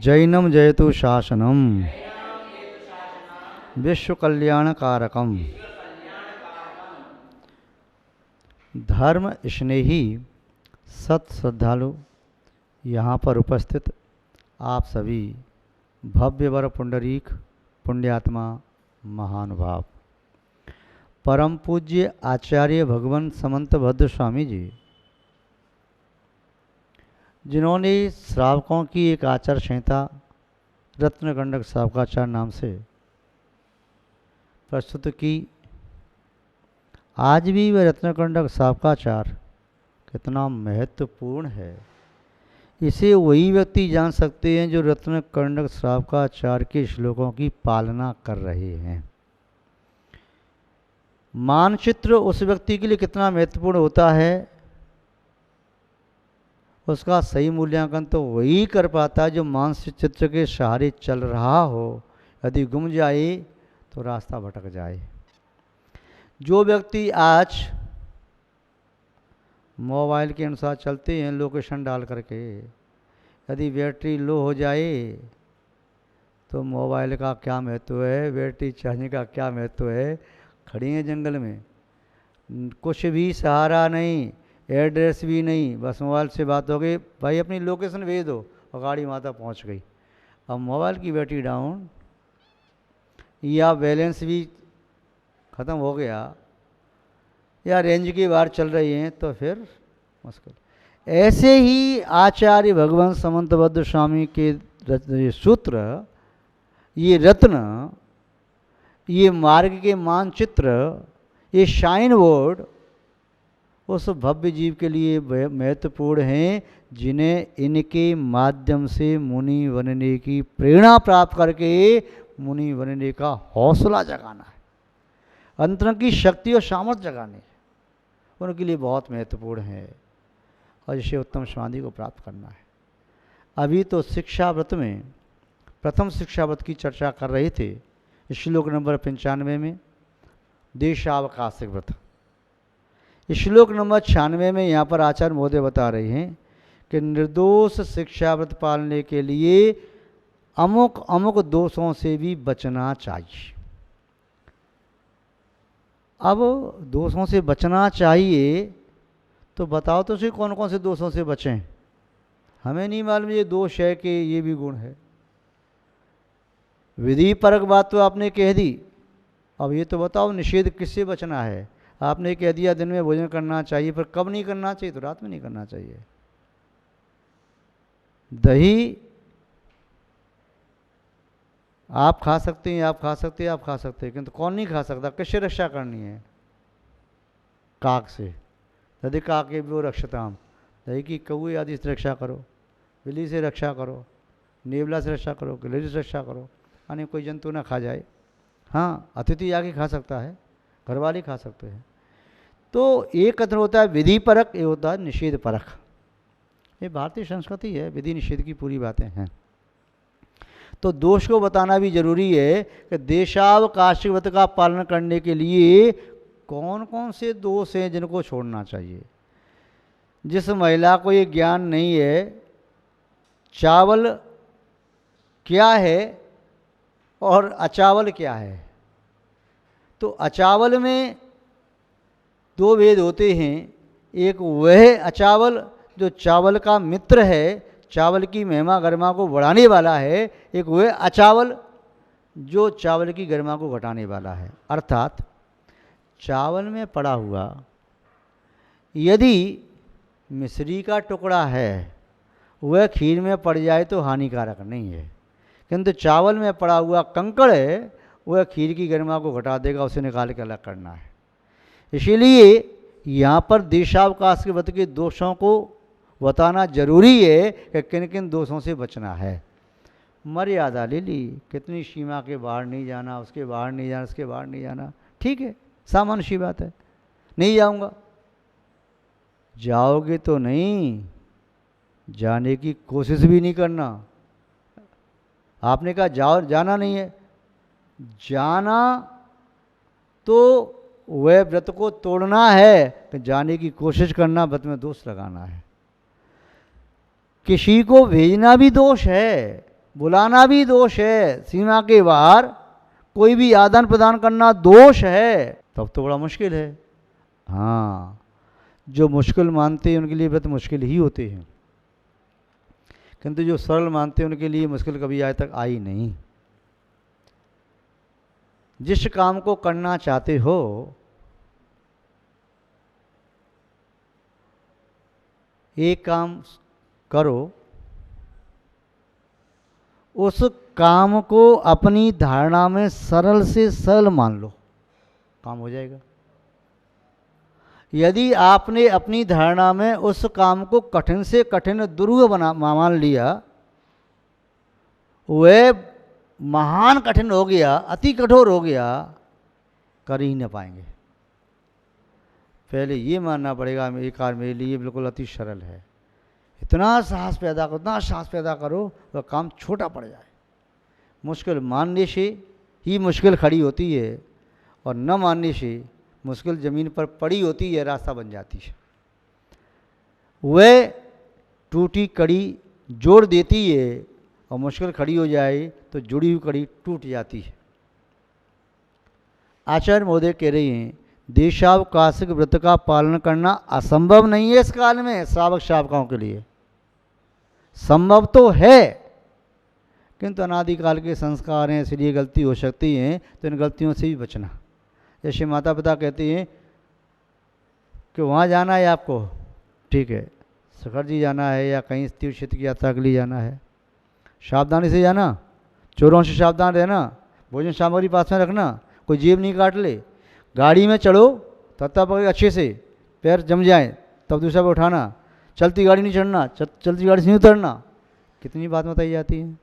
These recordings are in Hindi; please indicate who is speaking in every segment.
Speaker 1: जैनम जयतु शासनम विश्व कल्याणकारकम धर्म स्नेही सत श्रद्धालु यहाँ पर उपस्थित आप सभी भव्य वर पुंडरीक पुण्यात्मा महानुभाव परम पूज्य आचार्य भगवान समंत भद्र स्वामी जी, जिन्होंने श्रावकों की एक आचार संहिता रत्नगंडक श्रावकाचार नाम से प्रस्तुत की। आज भी वह रत्नगंडक श्रावकाचार कितना महत्वपूर्ण है, इसे वही व्यक्ति जान सकते हैं जो रत्नगंडक श्रावकाचार के श्लोकों की पालना कर रहे हैं। मानचित्र उस व्यक्ति के लिए कितना महत्वपूर्ण होता है, उसका सही मूल्यांकन तो वही कर पाता है जो मानचित्र के सहारे चल रहा हो। यदि गुम जाए तो रास्ता भटक जाए। जो व्यक्ति आज मोबाइल के अनुसार चलते हैं लोकेशन डाल करके, यदि बैटरी लो हो जाए तो मोबाइल का क्या महत्व है, बैटरी चार्जिंग का क्या महत्व है। खड़ी हैं जंगल में, कुछ भी सहारा नहीं, एड्रेस भी नहीं, बस मोबाइल से बात हो गई, भाई अपनी लोकेशन भेज दो और गाड़ी माता पहुंच गई। अब मोबाइल की बैटरी डाउन या बैलेंस भी ख़त्म हो गया या रेंज की बाहर चल रही हैं तो फिर मुश्किल। ऐसे ही आचार्य भगवान समंत भद्र स्वामी के ये सूत्र, ये रत्न, ये मार्ग के मानचित्र, ये शाइन बोर्ड उस भव्य जीव के लिए महत्वपूर्ण हैं जिन्हें इनके माध्यम से मुनि बनने की प्रेरणा प्राप्त करके मुनि बनने का हौसला जगाना है, अंतरंग की शक्ति और सामर्थ्य जगाने उनके लिए बहुत महत्वपूर्ण है और इसे उत्तम समाधि को प्राप्त करना है। अभी तो शिक्षाव्रत में प्रथम शिक्षाव्रत की चर्चा कर रहे थे, श्लोक नंबर 95 में देशावकाशिक व्रत। श्लोक नंबर 96 में यहाँ पर आचार्य महोदय बता रहे हैं कि निर्दोष शिक्षाव्रत पालने के लिए अमुक अमुक दोषों से भी बचना चाहिए। अब दोषों से बचना चाहिए तो बताओ तो सही कौन कौन से दोषों से बचें। हमें नहीं मालूम ये दोष है कि ये भी गुण है। विधि परक बात तो आपने कह दी, अब ये तो बताओ निषेध किससे बचना है। आपने कह दिया दिन में भोजन करना चाहिए, पर कब नहीं करना चाहिए, तो रात में नहीं करना चाहिए। दही आप खा सकते हैं, आप खा सकते हैं, आप खा सकते हैं, किंतु कौन नहीं खा सकता। किससे रक्षा करनी है? काक से। यदि काके वो रक्षताम, दही की कौए आदि से रक्षा करो, बिल्ली से रक्षा करो, नेवला से रक्षा करो, गिलहरी से रक्षा करो, यानी कोई जंतु ना खा जाए। हाँ, अतिथि आके खा सकता है, घर वाले खा सकते हैं। तो एक कथन होता है विधि परक, ये होता है निषेध परक। ये भारतीय संस्कृति है, विधि निषेध की पूरी बातें हैं। तो दोष को बताना भी जरूरी है कि देशावकाशिक व्रत का पालन करने के लिए कौन कौन से दोष हैं जिनको छोड़ना चाहिए। जिस महिला को ये ज्ञान नहीं है चावल क्या है और अचावल क्या है, तो अचावल में दो भेद होते हैं। एक वह अचावल जो चावल का मित्र है, चावल की महिमा गरिमा को बढ़ाने वाला है। एक वह अचावल जो चावल की गरिमा को घटाने वाला है। अर्थात चावल में पड़ा हुआ यदि मिश्री का टुकड़ा है वह खीर में पड़ जाए तो हानिकारक नहीं है, किंतु चावल में पड़ा हुआ कंकड़ है वह खीर की गरिमा को घटा देगा, उसे निकाल के अलग करना है। इसीलिए यहाँ पर देशावकाश के व्रत के दोषों को बताना जरूरी है कि किन किन दोषों से बचना है। मर्यादा ले ली, कितनी सीमा के बाहर नहीं जाना, उसके बाहर नहीं जाना, उसके बाहर नहीं जाना, ठीक है, सामान्य सी बात है। नहीं जाऊँगा, जाओगे तो नहीं, जाने की कोशिश भी नहीं करना। आपने कहा जाओ, जाना नहीं है, जाना तो वह व्रत को तोड़ना है, कि जाने की कोशिश करना, व्रत में दोष लगाना है। किसी को भेजना भी दोष है, बुलाना भी दोष है, सीमा के बाहर कोई भी आदान प्रदान करना दोष है, तब तो बड़ा मुश्किल है। हाँ, जो मुश्किल मानते हैं उनके लिए व्रत मुश्किल ही होते हैं, किंतु जो सरल मानते हैं उनके लिए मुश्किल कभी आज तक आई नहीं। जिस काम को करना चाहते हो एक काम करो, उस काम को अपनी धारणा में सरल से सरल मान लो, काम हो जाएगा। यदि आपने अपनी धारणा में उस काम को कठिन से कठिन दुर्ग मान लिया, वह महान कठिन हो गया, अति कठोर हो गया, कर ही न पाएंगे। पहले ये मानना पड़ेगा ये कार्य मेरे लिए बिल्कुल अति सरल है। इतना साहस पैदा करो, इतना साहस पैदा करो वह काम छोटा पड़ जाए। मुश्किल मानने से ही मुश्किल खड़ी होती है, और न मानने से मुश्किल ज़मीन पर पड़ी होती है, रास्ता बन जाती है। वह टूटी कड़ी जोड़ देती है, और मुश्किल खड़ी हो जाए तो जुड़ी हुई कड़ी टूट जाती है। आचार्य महोदय कह रहे हैं, देशावकाशिक व्रत का पालन करना असंभव नहीं है इस काल में। श्रावक श्रावकाओं के लिए संभव तो है, किंतु अनादिकाल के संस्कार हैं, इसलिए गलती हो सकती है, तो इन गलतियों से भी बचना। जैसे माता पिता कहते हैं कि वहाँ जाना है आपको, ठीक है, शिखर जी जाना है या कहीं तीर्थ क्षेत्र की यात्रा के लिए जाना है, सावधानी से जाना, चोरों से सावधान रहना, भोजन सामग्री पास में रखना, कोई जेब नहीं काट ले, गाड़ी में चढ़ो तत्ता पकड़ अच्छे से, पैर जम जाए तब दूसरा पे उठाना, चलती गाड़ी नहीं चढ़ना, चलती गाड़ी से नहीं उतरना। कितनी बात बताई जाती है,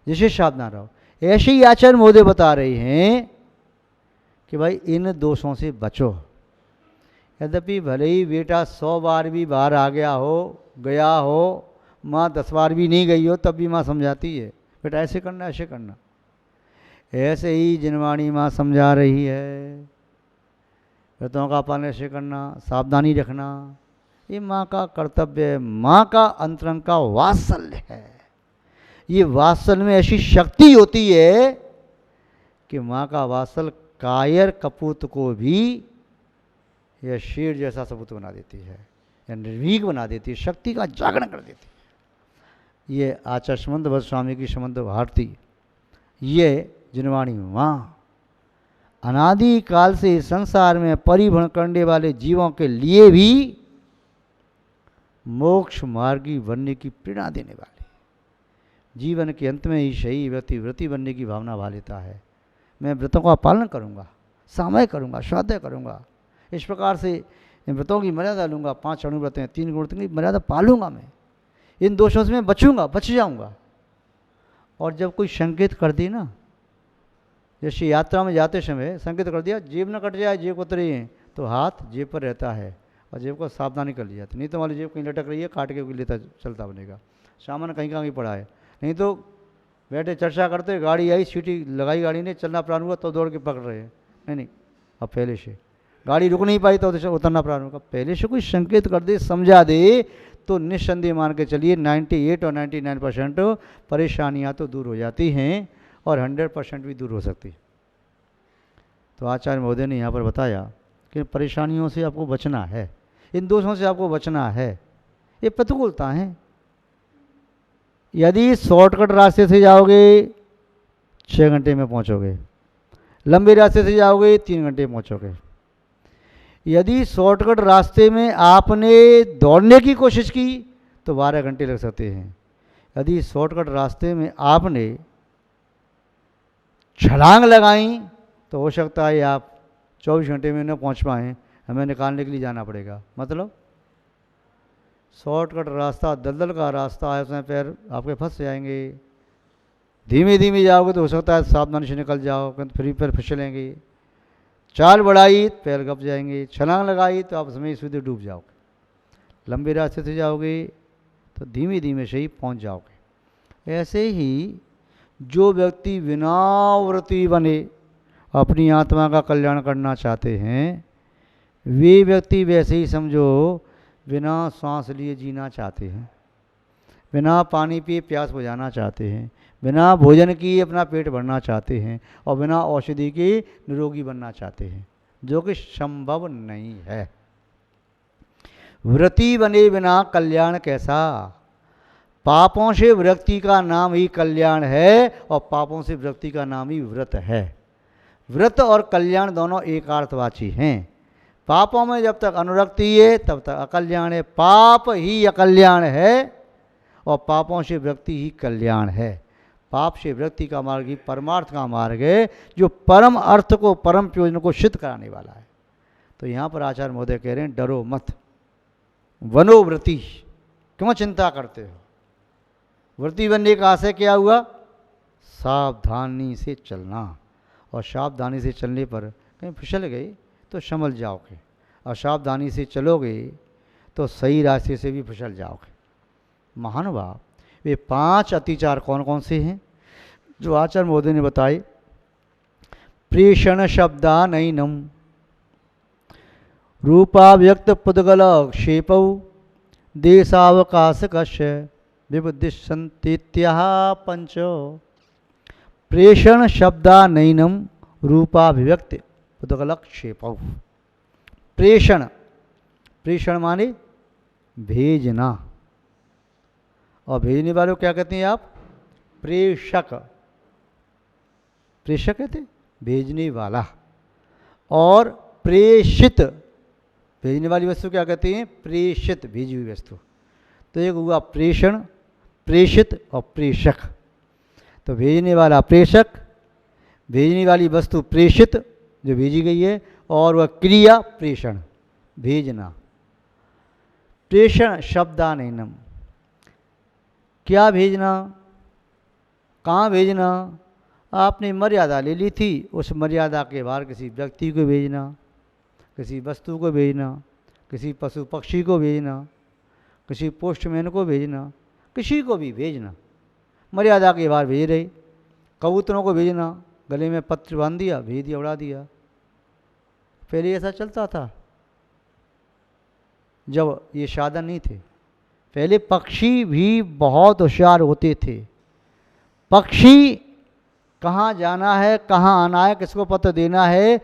Speaker 1: जिससे सावधान रहो। ऐसे ही आचार्य महोदय बता रहे हैं कि भाई इन दोषों से बचो। यद्यपि भले ही बेटा 100 बार भी बाहर आ गया हो, माँ 10 बार भी नहीं गई हो, तब भी माँ समझाती है, बेटा ऐसे करना, ऐसे करना। ऐसे ही जिनवाणी माँ समझा रही है, व्रतों का पालन ऐसे करना, सावधानी रखना, ये माँ का कर्तव्य है, माँ का अंतरंग का वात्सल्य है। ये वात्सल्य में ऐसी शक्ति होती है कि माँ का वात्सल्य कायर कपूत को भी यह शेर जैसा सबूत बना देती है, या निर्भीक बना देती है, शक्ति का जागरण कर देती है। ये आचार्य समंत भट्ट स्वामी की समंत भारती, ये जिनवाणी माँ अनादि काल से संसार में परिभ्रमण करने वाले जीवों के लिए भी मोक्ष मार्गी बनने की प्रेरणा देने वाली, जीवन के अंत में ही सही व्यक्ति व्रती बनने की भावना भा लेता है। मैं व्रतों का पालन करूँगा, सामय करूँगा, स्वाध्याय करूँगा, इस प्रकार से इन व्रतों की मर्यादा लूँगा, 5 अणुव्रत हैं, 3 गुण की मर्यादा पालूंगा, मैं इन दोषों से मैं बचूंगा, बच जाऊँगा। और जब कोई संकेत कर दी ना, जैसे यात्रा में जाते समय संकेत कर दिया जेब न कट जाए, जेब उतरी है, तो हाथ जेब पर रहता है और जेब को सावधानी कर लिया, नहीं तो हमारी जेब कहीं लटक रही है, काट के लेता चलता बनेगा, सामान कहीं कहीं पड़ा है। नहीं तो बैठे चर्चा करते, गाड़ी आई, सीटी लगाई गाड़ी ने, चलना प्रारंभ हुआ तो दौड़ के पकड़ रहे हैं, नहीं अब पहले से गाड़ी रुक नहीं पाई तो उतरना प्रारंभ हुआ। पहले से कोई संकेत कर दे, समझा दे, तो निस्संदेह मान के चलिए 98 और 99% परेशानियाँ तो दूर हो जाती हैं, और 100% भी दूर हो सकती। तो आचार्य महोदय ने यहाँ पर बताया कि परेशानियों से आपको बचना है, इन दोषों से आपको बचना है, ये प्रतिकूलता है। यदि शॉर्टकट रास्ते से जाओगे 6 घंटे में पहुँचोगे, लंबे रास्ते से जाओगे 3 घंटे में पहुँचोगे। यदि शॉर्टकट रास्ते में आपने दौड़ने की कोशिश की तो 12 घंटे लग सकते हैं। यदि शॉर्टकट रास्ते में आपने छलांग लगाई तो हो सकता है आप 24 घंटे में न पहुंच पाएँ, हमें निकालने के लिए जाना पड़ेगा। मतलब शॉर्टकट रास्ता दलदल का रास्ता है, उसमें पैर आपके फंस जाएंगे। धीमे धीमे जाओगे तो हो सकता है सावधानी से निकल जाओ, फिर पैर फिसलेंगे। चाल बढ़ाई पैर गप जाएंगे, छलांग लगाई तो आप उसमें सीधे डूब जाओगे। लंबे रास्ते से जाओगे तो धीमे धीमे से ही पहुँच जाओगे। ऐसे ही जो व्यक्ति बिना व्रती बने अपनी आत्मा का कल्याण करना चाहते हैं, वे व्यक्ति वैसे ही समझो बिना सांस लिए जीना चाहते हैं। बिना पानी पिए प्यास बुझाना चाहते हैं, बिना भोजन किए अपना पेट भरना चाहते हैं, और बिना औषधि के निरोगी बनना चाहते हैं, जो कि संभव नहीं है। व्रती बने बिना कल्याण कैसा? पापों से विरक्ति का नाम ही कल्याण है, और पापों से विरक्ति का नाम ही व्रत है। व्रत और कल्याण दोनों एकार्थवाची हैं। पापों में जब तक अनुरक्ति है तब तक अकल्याण है। पाप ही अकल्याण है और पापों से विरक्ति ही कल्याण है। पाप से विरक्ति का मार्ग ही परमार्थ का मार्ग है, जो परम अर्थ को, परम प्रयोजन को सिद्ध कराने वाला है। तो यहाँ पर आचार्य महोदय कह रहे हैं, डरो मत, वनोव्रति, क्यों चिंता करते हो? व्रती बनने का आशय क्या हुआ? सावधानी से चलना, और सावधानी से चलने पर कहीं फिसल गए तो संभल जाओगे, और सावधानी से चलोगे तो सही रास्ते से भी फिसल जाओगे। महानुभाव, वे 5 अतिचार कौन कौन से हैं जो आचार्य महोदय ने बताए? प्रेषण शब्दानैनम, रूपाव्यक्त पुद्गल क्षेपौ, देशावकाश कस्य विबुद्धिसंतीत्याह पंचो। प्रेषण शब्दानैनम रूपाभिव्यक्त पुद्गल क्षेपौ। प्रेषण, प्रेषण माने भेजना, और भेजने वालों को क्या कहते हैं आप? प्रेषक। प्रेषक कहते हैं भेजने वाला। और प्रेषित, भेजने वाली वस्तु क्या कहते हैं? प्रेषित, भेजी हुई वस्तु। तो एक हुआ प्रेषण, प्रेषित और प्रेषक। तो भेजने वाला प्रेषक, भेजने वाली वस्तु प्रेषित जो भेजी गई है, और वह क्रिया प्रेषण, भेजना। प्रेषण शब्दानैनम, क्या भेजना, कहाँ भेजना? आपने मर्यादा ले ली थी, उस मर्यादा के बाहर किसी व्यक्ति को भेजना, किसी वस्तु को भेजना, किसी पशु पक्षी को भेजना, किसी पोस्टमैन को भेजना, किसी को भी भेजना, मर्यादा के बाहर भेज रहे। कबूतरों को भेजना, गले में पत्र बांध दिया, भेज दिया, उड़ा दिया। पहले ऐसा चलता था जब ये साधन नहीं थे। पहले पक्षी भी बहुत होशियार होते थे। पक्षी कहाँ जाना है, कहाँ आना है, किसको पत्र देना है,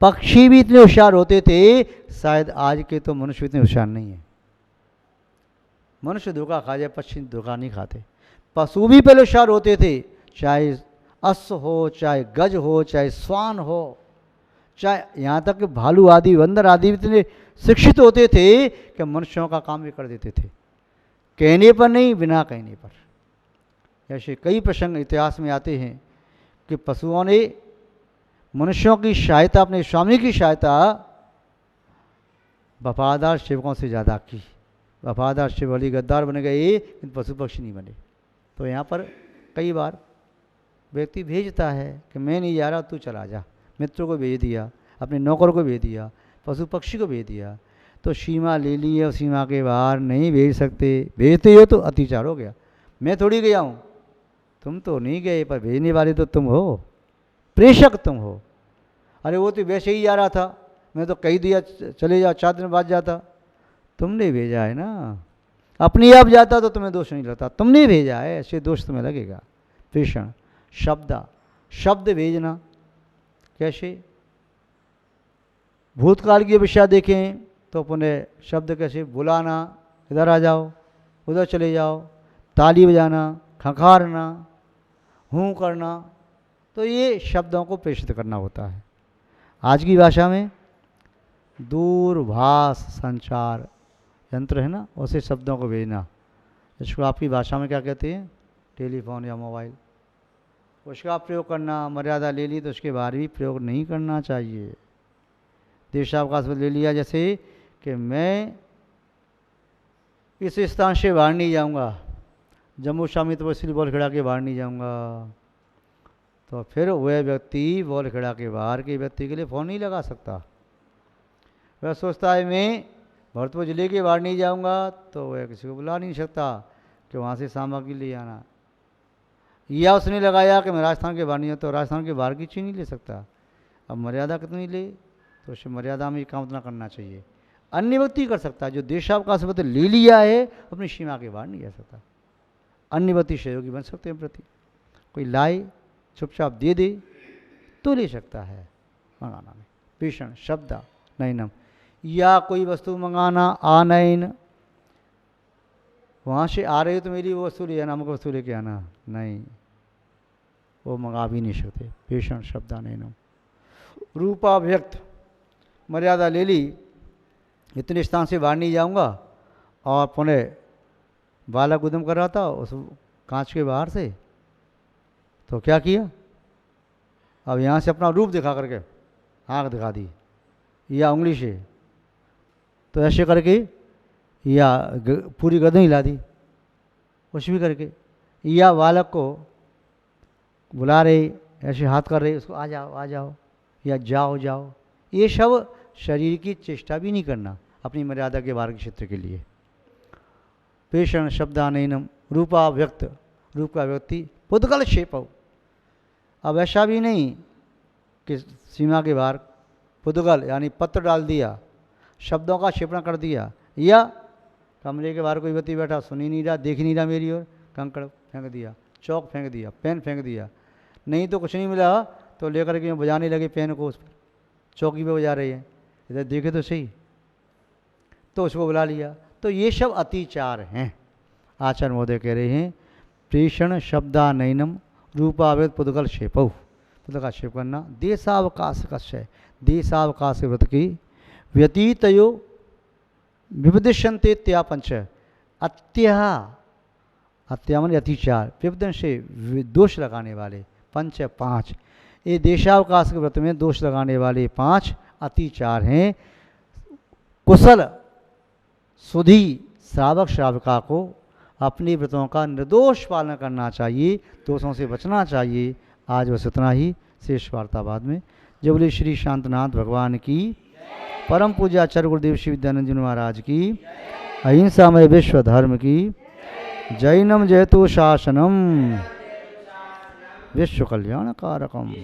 Speaker 1: पक्षी भी इतने होशियार होते थे। शायद आज के तो मनुष्य इतने होशियार नहीं है। मनुष्य धोखा खा जाए, पक्षी धोखा नहीं खाते। पशु भी पहले होशियार होते थे, चाहे अश्व हो, चाहे गज हो, चाहे श्वान हो, चाहे यहाँ तक कि भालू आदि, बंदर आदि भी इतने शिक्षित होते थे कि मनुष्यों का काम भी कर देते थे, कहने पर नहीं, बिना कहने पर। ऐसे कई प्रसंग इतिहास में आते हैं कि पशुओं ने मनुष्यों की सहायता, अपने स्वामी की सहायता वफादार सेवकों से ज़्यादा की। वफादार सेवक वाली गद्दार बन गए, पशु पक्षी नहीं बने। तो यहाँ पर कई बार व्यक्ति भेजता है कि मैं नहीं जा रहा, तू चला जा। मित्र को भेज दिया, अपने नौकर को भेज दिया, पशु पक्षी को भेज दिया। तो सीमा ले ली है, सीमा के बाहर नहीं भेज सकते। भेजते हो तो अतिचार हो गया। मैं थोड़ी गया हूँ, तुम तो नहीं गए, पर भेजने वाले तो तुम हो, प्रेषक तुम हो। अरे वो तो वैसे ही जा रहा था, मैं तो कह दिया चले जाओ, 4 दिन बाद जाता। तुमने भेजा है ना, अपने आप जाता तो तुम्हें दोष नहीं लगता, तुमने भेजा है, ऐसे दोष तुम्हें लगेगा। प्रेषण शब्द भेजना। कैसे? भूतकाल की अपेक्षा देखें तो पुनः शब्द कैसे? बुलाना, इधर आ जाओ, उधर चले जाओ, ताली बजाना, खंखारना, हूँ करना। तो ये शब्दों को प्रेषित करना होता है। आज की भाषा में दूरभाष संचार यंत्र है ना, उसे शब्दों को भेजना, इसको आपकी भाषा में क्या कहते हैं? टेलीफोन या मोबाइल। उसका प्रयोग करना, मर्यादा ले ली तो उसके बाहर भी प्रयोग नहीं करना चाहिए। देशावकाश ले लिया, जैसे कि मैं इस स्थान से बाहर नहीं जाऊंगा, जम्मू शामी तो इसलिए बॉल खिड़ा के बाहर नहीं जाऊंगा, तो फिर वह व्यक्ति बॉल खिड़ा के बाहर के व्यक्ति के लिए फ़ोन नहीं लगा सकता। वह सोचता है मैं भरतपुर जिले के बाहर नहीं जाऊंगा, तो वह किसी को बुला नहीं सकता कि वहाँ से सामग्री ले आना। या उसने लगाया कि मैं राजस्थान के बाहर नहीं, तो राजस्थान के बाहर की चीज़ नहीं ले सकता। अब मर्यादा कितनी ले, तो उसे मर्यादा में काम उतना करना चाहिए। अन्य व्यक्ति कर सकता है, जो देशावकाश पत्र ले लिया है अपनी सीमा के बाहर नहीं जा सकता। अन्यवती सहयोगी बन सकते हैं प्रति। कोई लाए चुपचाप दे दे तो ले सकता है मंगाना में। पेषण शब्द नयनम, या कोई वस्तु मंगाना आनयन, वहाँ से आ रहे हो तो मेरी वो वस्तु ले आना, अमुक वस्तु लेके आना, नहीं, वो मंगा भी नहीं सकते। पेषण शब्द नयनम। रूपाव्यक्त, मर्यादा ले ली, इतने स्थान से बाहर नहीं जाऊंगा, और पुनः बालक उद्यम कर रहा था उस कांच के बाहर से, तो क्या किया, अब यहाँ से अपना रूप दिखा करके आँख दिखा दी या उंगली से, तो ऐसे करके या पूरी गर्दन हिला दी, कुछ भी करके, या बालक को बुला रहे, ऐसे हाथ कर रहे, उसको आ जाओ आ जाओ, या जाओ जाओ, ये सब शरीर की चेष्टा भी नहीं करना अपनी मर्यादा के बाहर के क्षेत्र के लिए। पेषण शब्दानयनम रूपाव्यक्त, रूप का व्यक्ति पुद्गल क्षेपव, अब ऐसा भी नहीं कि सीमा के बाहर पुद्गल यानी पत्र डाल दिया, शब्दों का क्षेपण कर दिया, या कमरे के बाहर कोई व्यक्ति बैठा सुन ही नहीं रहा, देख नहीं रहा मेरी ओर, कंकड़ फेंक दिया, चौक फेंक दिया, पेन फेंक दिया, नहीं तो कुछ नहीं मिला तो लेकर के बजाने लगे पेन को, उस पर चौकी पे बजा रहे हैं, इधर देखे तो सही, तो उसको बुला लिया। तो ये सब अतिचार हैं। आचार्य महोदय कह रहे हैं प्रेषण शब्दानयनम रूपावेद पुद्गल क्षेपौ, पुद्गल का क्षेप करना, देशावकाश कस्य, देशावकाश व्रत की व्यतीतयो विविदिशंते त्या पंच, अत्या मन अतिचार, विविधन से दोष लगाने वाले, पंच 5, ये देशावकाश के व्रत में दोष लगाने वाले 5 अतिचार हैं। कुशल सुधी श्रावक श्राविका को अपने व्रतों का निर्दोष पालन करना चाहिए, दोषों से बचना चाहिए। आज बस इतना ही, शेष वार्ता बाद में। जय बोले श्री शांतनाथ भगवान की, परम पूज्य आचार्य गुरुदेव श्री विद्यानंद जी महाराज की, अहिंसामय विश्व धर्म की, जैनम जयतु शासनम विश्व कल्याण कारकम।